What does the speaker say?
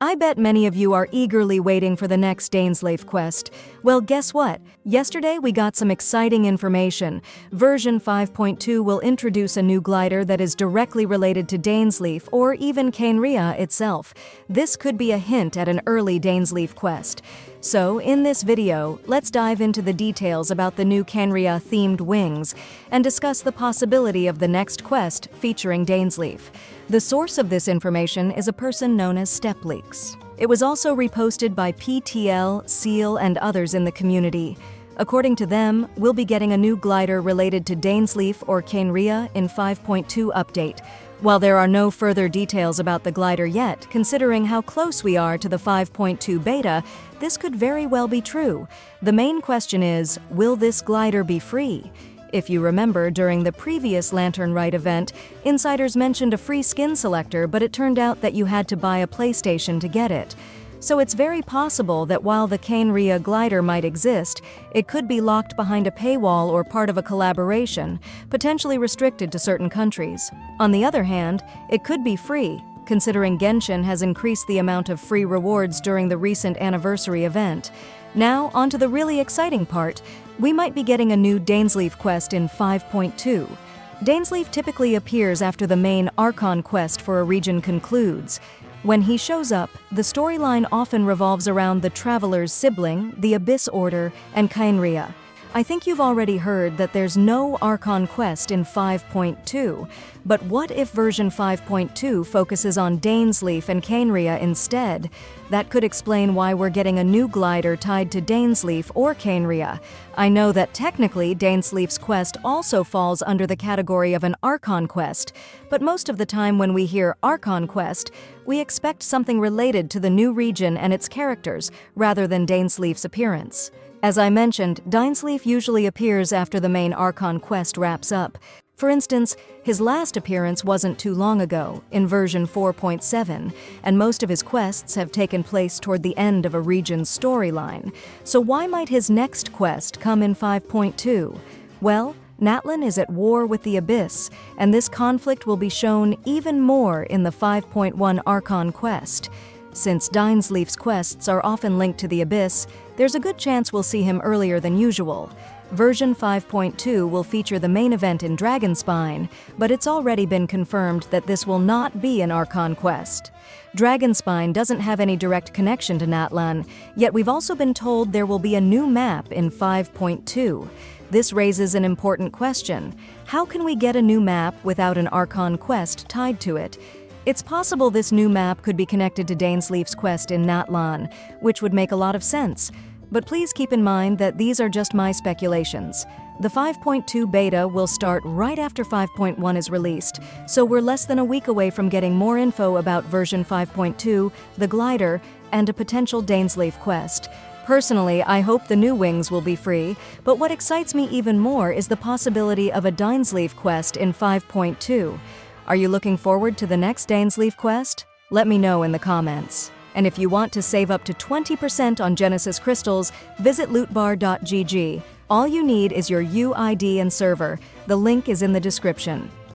I bet many of you are eagerly waiting for the next Dainsleif quest. Well, guess what? Yesterday we got some exciting information. Version 5.2 will introduce a new glider that is directly related to Dainsleif or even Khaenri'ah itself. This could be a hint at an early Dainsleif quest. So, in this video, let's dive into the details about the new Khaenri'ah-themed wings and discuss the possibility of the next quest featuring Dainsleif. The source of this information is a person known as StepLeaks. It was also reposted by PTL, Seal, and others in the community. According to them, we'll be getting a new glider related to Dainsleif or Khaenri'ah in 5.2 update. While there are no further details about the glider yet, considering how close we are to the 5.2 beta, this could very well be true. The main question is, will this glider be free? If you remember, during the previous Lantern Rite event, insiders mentioned a free skin selector, but it turned out that you had to buy a PlayStation to get it. So it's very possible that while the Khaenri'ah glider might exist, it could be locked behind a paywall or part of a collaboration, potentially restricted to certain countries. On the other hand, it could be free, considering Genshin has increased the amount of free rewards during the recent anniversary event. Now, on to the really exciting part. We might be getting a new Dainsleif quest in 5.2. Dainsleif typically appears after the main Archon quest for a region concludes. When he shows up, the storyline often revolves around the Traveler's sibling, the Abyss Order, and Khaenri'ah. I think you've already heard that there's no Archon quest in 5.2, but what if version 5.2 focuses on Dainsleif and Khaenri'ah instead? That could explain why we're getting a new glider tied to Dainsleif or Khaenri'ah. I know that technically Dainsleif's quest also falls under the category of an Archon quest, but most of the time when we hear Archon quest, we expect something related to the new region and its characters, rather than Dainsleif's appearance. As I mentioned, Dainsleif usually appears after the main Archon quest wraps up. For instance, his last appearance wasn't too long ago, in version 4.7, and most of his quests have taken place toward the end of a region's storyline. So why might his next quest come in 5.2? Well, Natlan is at war with the Abyss, and this conflict will be shown even more in the 5.1 Archon quest. Since Dainsleif's quests are often linked to the Abyss, there's a good chance we'll see him earlier than usual. Version 5.2 will feature the main event in Dragonspine, but it's already been confirmed that this will not be an Archon quest. Dragonspine doesn't have any direct connection to Natlan, yet we've also been told there will be a new map in 5.2. This raises an important question. How can we get a new map without an Archon quest tied to it? It's possible this new map could be connected to Dainsleif's quest in Natlan, which would make a lot of sense. But please keep in mind that these are just my speculations. The 5.2 beta will start right after 5.1 is released, so we're less than a week away from getting more info about version 5.2, the glider, and a potential Dainsleif quest. Personally, I hope the new wings will be free, but what excites me even more is the possibility of a Dainsleif quest in 5.2. Are you looking forward to the next Dainsleif quest? Let me know in the comments. And if you want to save up to 20% on Genesis crystals, visit lootbar.gg. All you need is your UID and server. The link is in the description.